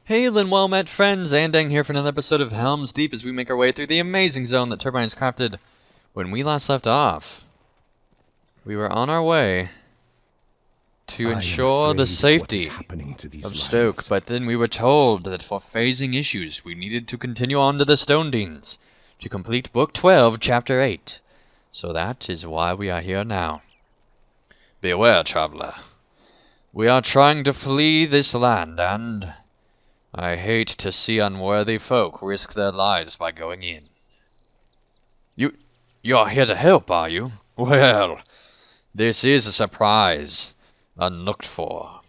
Hail and well met friends, Andang here for another episode of Helm's Deep as we make our way through the amazing zone that Turbine has crafted. When we last left off, we were on our way to ensure the safety of Stoke, but then we were told that for phasing issues we needed to continue on to the Stone Deans to complete Book 12, Chapter 8. So that is why we are here now. Beware, traveler. We are trying to flee this land, and I hate to see unworthy folk risk their lives by going in. You're here to help, are you? Well, this is a surprise. Unlooked for.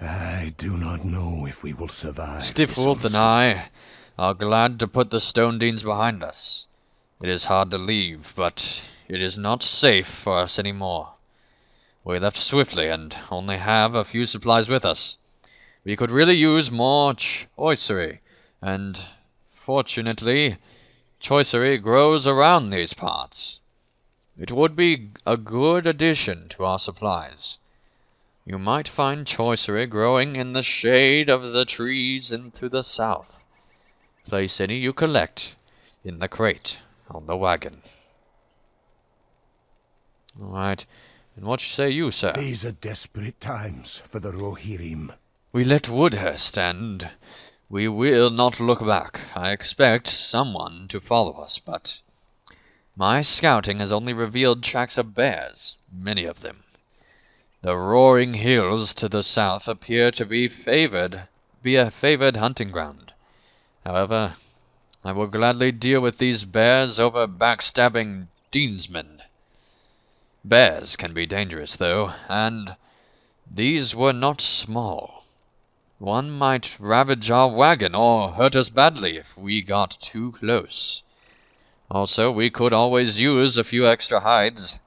I do not know if we will survive. Stiffwolf and I are glad to put the Stone Deans behind us. It is hard to leave, but it is not safe for us anymore. We left swiftly and only have a few supplies with us. We could really use more choicery, and fortunately, choicery grows around these parts. It would be a good addition to our supplies. You might find choicery growing in the shade of the trees and to the south. Place any you collect in the crate on the wagon. Alright, and what say you, sir? These are desperate times for the Rohirrim. We left Woodhurst, and we will not look back. I expect someone to follow us, but my scouting has only revealed tracks of bears, many of them. The roaring hills to the south appear to be a favored hunting ground. However, I will gladly deal with these bears over backstabbing Deansmen. Bears can be dangerous, though, and these were not small. One might ravage our wagon or hurt us badly if we got too close. Also, we could always use a few extra hides.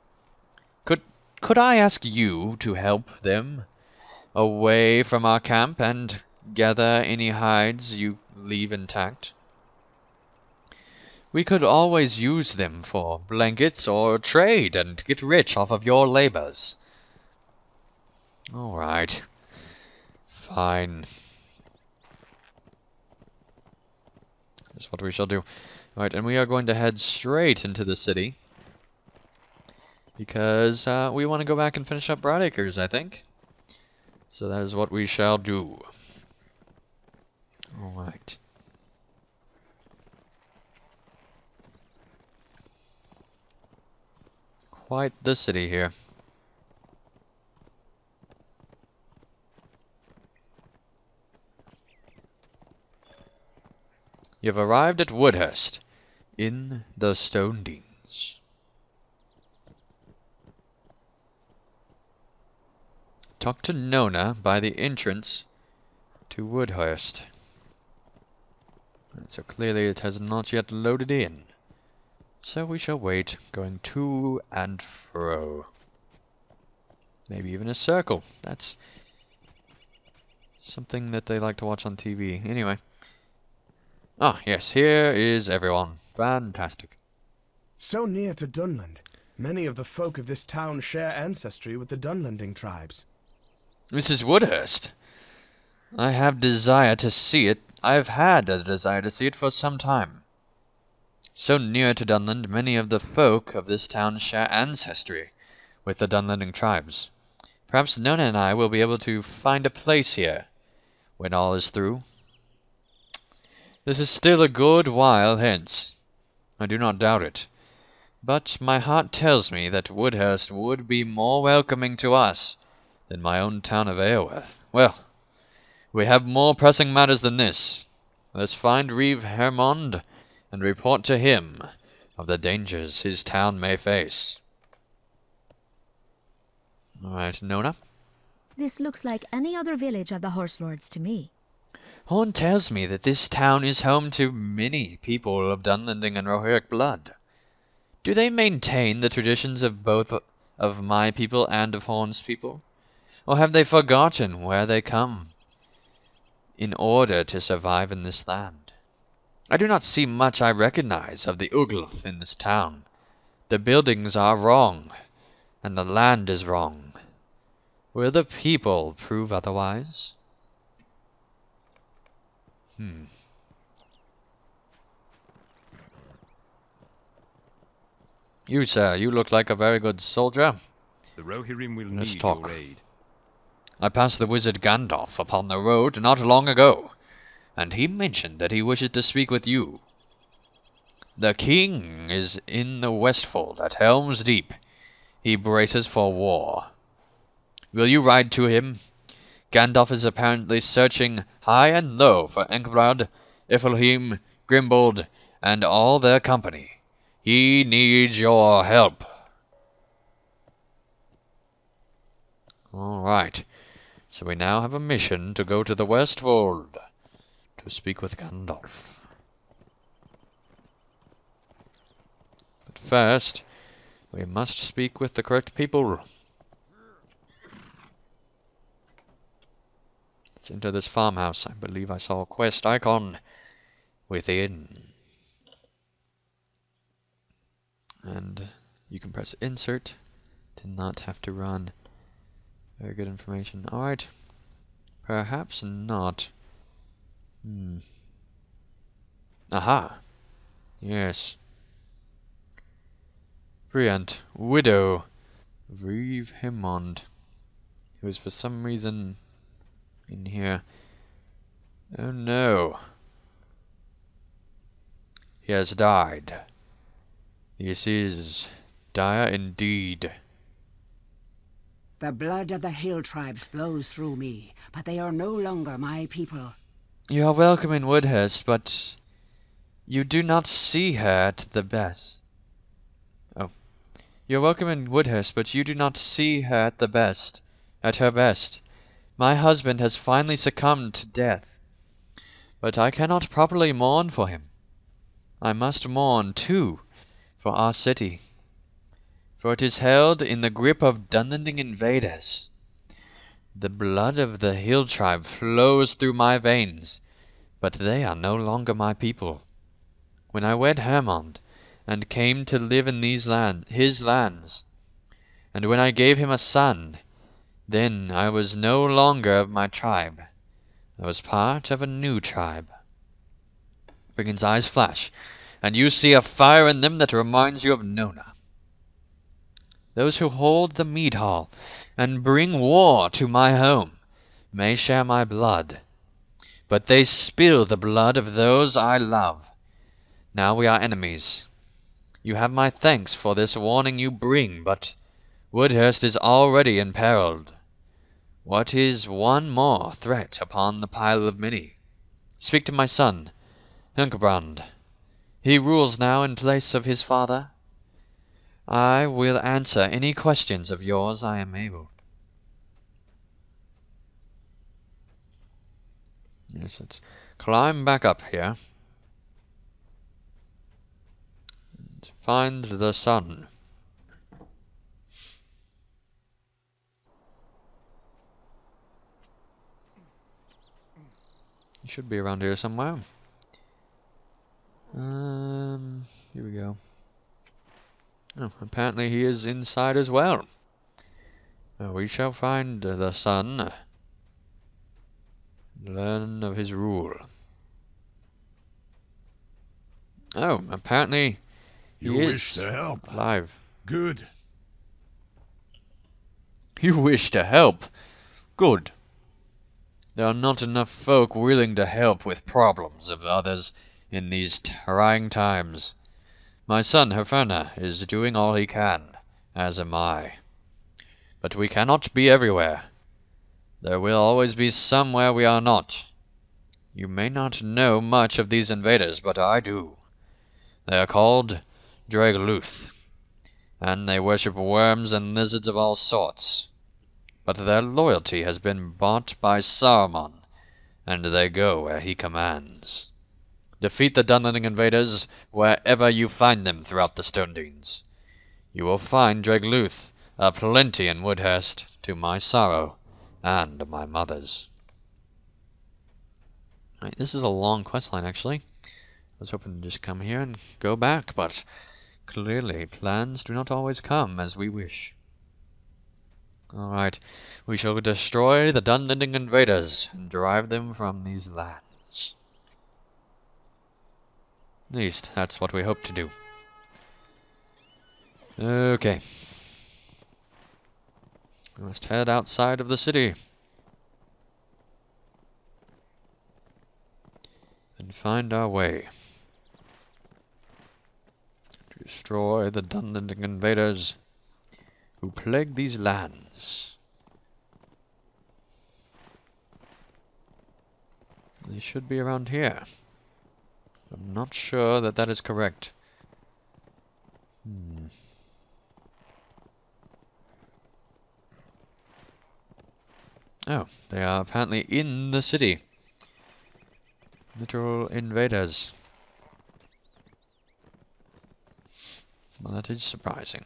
Could I ask you to help them away from our camp and gather any hides you leave intact? We could always use them for blankets or trade and get rich off of your labors. Alright. Fine. That's what we shall do. Alright, and we are going to head straight into the city. Because we want to go back and finish up Broadacres, I think. So that is what we shall do. Alright. Quite the city here. You've arrived at Woodhurst, in the Stone Deans. Talk to Nona by the entrance to Woodhurst. So clearly it has not yet loaded in. So we shall wait, going to and fro. Maybe even a circle. That's something that they like to watch on TV. Anyway. Ah, yes, here is everyone. Fantastic. So near to Dunland. Many of the folk of this town share ancestry with the Dunlanding tribes. This is Woodhurst. I have desire to see it. I've had a desire to see it for some time. So near to Dunland, many of the folk of this town share ancestry with the Dunlanding tribes. Perhaps Nona and I will be able to find a place here when all is through. This is still a good while hence. I do not doubt it. But my heart tells me that Woodhurst would be more welcoming to us than my own town of Aoworth. Well, we have more pressing matters than this. Let's find Reeve Hermond and report to him of the dangers his town may face. Alright, Nona? This looks like any other village of the Horse Lords to me. Horn tells me that this town is home to many people of Dunlanding and Rohirric blood. Do they maintain the traditions of both of my people and of Horn's people? Or have they forgotten where they come in order to survive in this land? I do not see much I recognize of the Uglth in this town. The buildings are wrong, and the land is wrong. Will the people prove otherwise? Hmm. You, sir, you look like a very good soldier. The Rohirrim will Let's need talk. your aid. I passed the wizard Gandalf upon the road not long ago, and he mentioned that he wishes to speak with you. The king is in the Westfold at Helm's Deep. He braces for war. Will you ride to him? Gandalf is apparently searching high and low for Engrad, Iffelheim, Grimbold, and all their company. He needs your help. Alright, so we now have a mission to go to the Westfold to speak with Gandalf. But first, we must speak with the correct people. Let's enter this farmhouse. I believe I saw a quest icon within. And you can press insert to not have to run. Very good information. Alright. Perhaps not. Aha! Yes. Briant, widow of Reeve Hemmond, who is for some reason in here. Oh no. He has died. This is dire indeed. The blood of the hill tribes flows through me, but they are no longer my people. You are welcome in Woodhurst, but you do not see her at the best. Oh. You are welcome in Woodhurst, but you do not see her at the best. At her best. My husband has finally succumbed to death. But I cannot properly mourn for him. I must mourn, too, for our city. For it is held in the grip of Dunlending invaders. The blood of the hill tribe flows through my veins, but they are no longer my people. When I wed Hermond, and came to live in his lands, and when I gave him a son, then I was no longer of my tribe. I was part of a new tribe. Brigand's eyes flash, and you see a fire in them that reminds you of Nona. Those who hold the mead hall and bring war to my home may share my blood, but they spill the blood of those I love. Now we are enemies. You have my thanks for this warning you bring, but Woodhurst is already imperiled. What is one more threat upon the pile of many? Speak to my son, Hildebrand. He rules now in place of his father. I will answer any questions of yours I am able. Yes, let's climb back up here. And find the sun. He should be around here somewhere. Here we go. Oh, apparently he is inside as well. We shall find the sun. Learn of his rule. Oh, apparently he You is wish to help? alive. Good. You wish to help? Good. There are not enough folk willing to help with problems of others in these trying times. My son, Herferna, is doing all he can, as am I. But we cannot be everywhere. There will always be somewhere we are not. You may not know much of these invaders, but I do. They are called Dragluth, and they worship worms and lizards of all sorts. But their loyalty has been bought by Saruman, and they go where he commands. Defeat the Dunlending invaders wherever you find them throughout the Stone Dunes. You will find Dragluth aplenty in Woodhurst, to my sorrow and my mother's. Right, this is a long questline, actually. I was hoping to just come here and go back, but clearly plans do not always come as we wish. Alright, we shall destroy the Dunlending invaders and drive them from these lands. At least, that's what we hope to do. Okay. We must head outside of the city. And find our way. To destroy the Dunlending invaders who plague these lands. They should be around here. I'm not sure that that is correct. Oh, they are apparently in the city. Literal invaders. Well, that is surprising.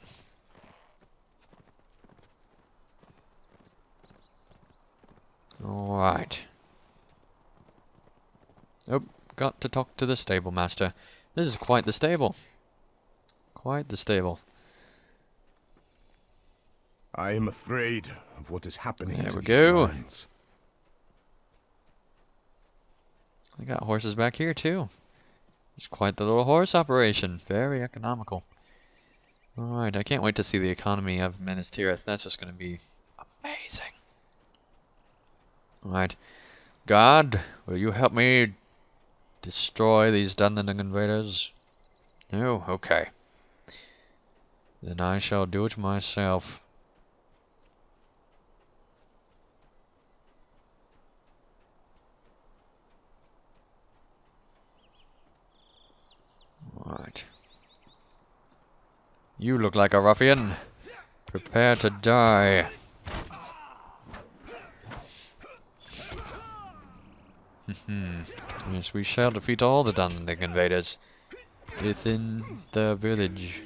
Alright. Oh, got to talk to the stable master. This is quite the stable. Quite the stable. I am afraid of what is happening There to we these go. lands. I got horses back here too. It's quite the little horse operation. Very economical. Alright, I can't wait to see the economy of Minas Tirith. That's just going to be amazing. Alright. God, will you help me destroy these Dunlending invaders? No? Okay. Then I shall do it myself. Alright. You look like a ruffian. Prepare to die. Yes, we shall defeat all the Dunlending invaders within the village.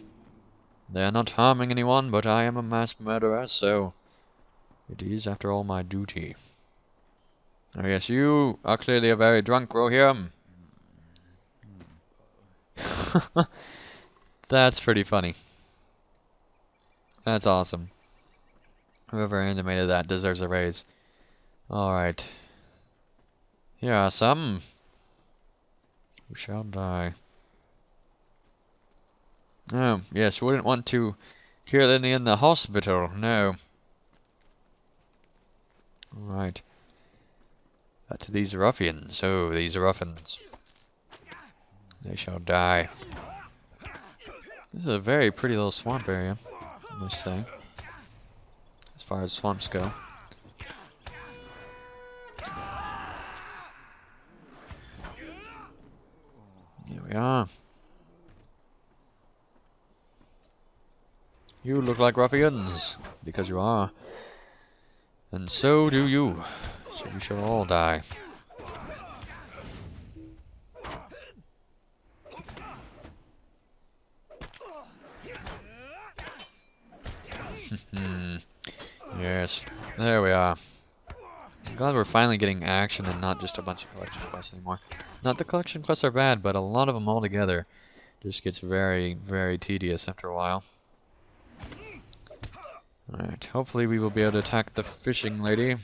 They are not harming anyone, but I am a mass murderer, so it is, after all, my duty. Oh yes, you are clearly a very drunk Rohirrim. That's pretty funny. That's awesome. Whoever animated that deserves a raise. Alright. Here are some who shall die. Oh, yes, wouldn't want to kill any in the hospital, no. Alright. Back to these ruffians. Oh, these ruffians. They shall die. This is a very pretty little swamp area, I must say. As far as swamps go. Here we are. You look like ruffians, because you are. And so do you. So you shall all die. Yes, there we are. I'm glad we're finally getting action and not just a bunch of collection quests anymore. Not the collection quests are bad, but a lot of them all together just gets very, very tedious after a while. Alright, hopefully we will be able to attack the fishing lady.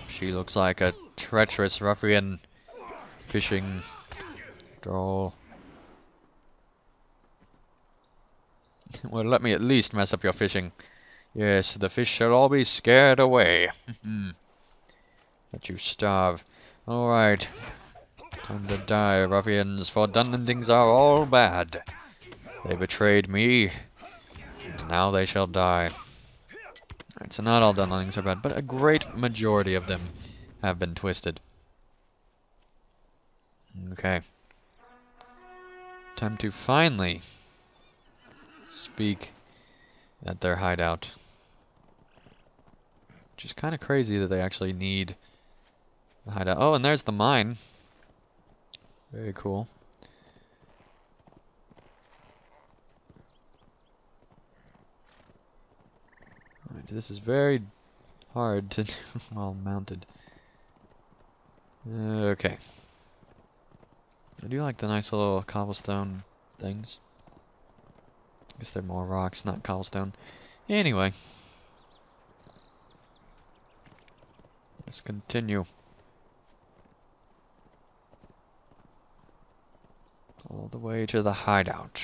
She looks like a treacherous ruffian fishing droll. Well, let me at least mess up your fishing. Yes, the fish shall all be scared away. Let you starve. Alright. Time to die, ruffians, for Dunlendings are all bad. They betrayed me, and now they shall die. Alright, so not all Dunlendings are bad, but a great majority of them have been twisted. Okay. Time to finally speak at their hideout. Which is kind of crazy that they actually need a hideout. Oh, and there's the mine. Very cool. Alright, this is very hard to do while mounted. Okay. I do like the nice little cobblestone things. I guess they're more rocks, not cobblestone. Anyway. Let's continue. all the way to the hideout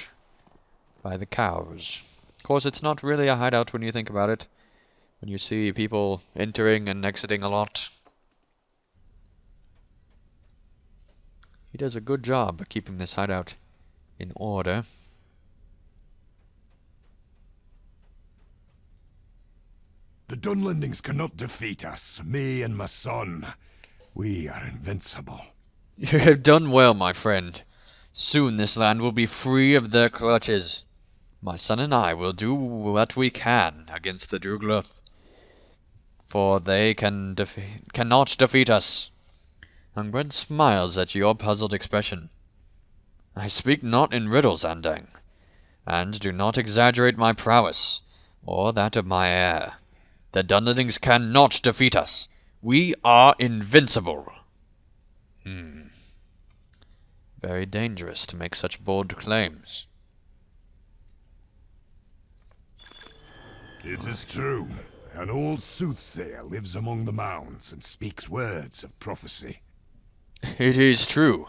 by the cows. Of course, it's not really a hideout when you think about it, when you see people entering and exiting a lot. He does a good job of keeping this hideout in order. The Dunlendings cannot defeat us, me and my son. We are invincible. You have done well, my friend. Soon this land will be free of their clutches. My son and I will do what we can against the Drugluth, for they cannot defeat us. Hungbred smiles at your puzzled expression. I speak not in riddles, Andang, and do not exaggerate my prowess, or that of my heir. The Dunlendings cannot defeat us. We are invincible. Very dangerous to make such bold claims. It is true. An old soothsayer lives among the mounds and speaks words of prophecy. It is true.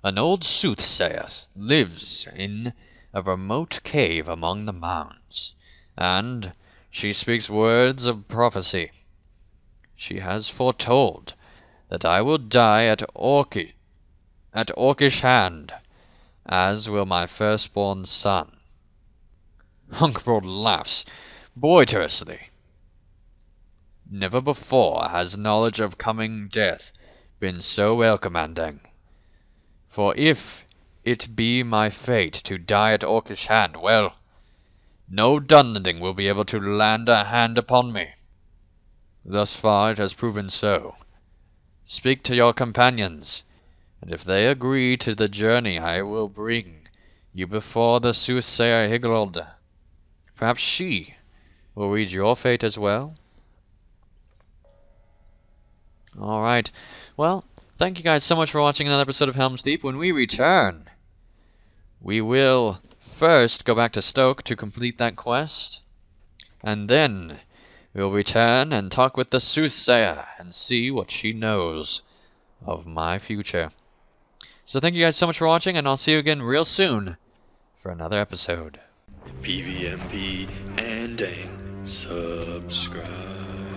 An old soothsayer lives in a remote cave among the mounds, and she speaks words of prophecy. She has foretold that I will die at Orcish hand, as will my firstborn son. Hungbroad laughs boisterously. Never before has knowledge of coming death been so welcome, Andang. For if it be my fate to die at Orcish hand, well, no Dunlending will be able to land a hand upon me. Thus far it has proven so. Speak to your companions, and if they agree to the journey, I will bring you before the soothsayer Higlold. Perhaps she will read your fate as well? Alright, well, thank you guys so much for watching another episode of Helm's Deep. When we return, we will first go back to Stoke to complete that quest, and then we'll return and talk with the soothsayer and see what she knows of my future. So thank you guys so much for watching, and I'll see you again real soon for another episode. PVMP and Dang. Subscribe.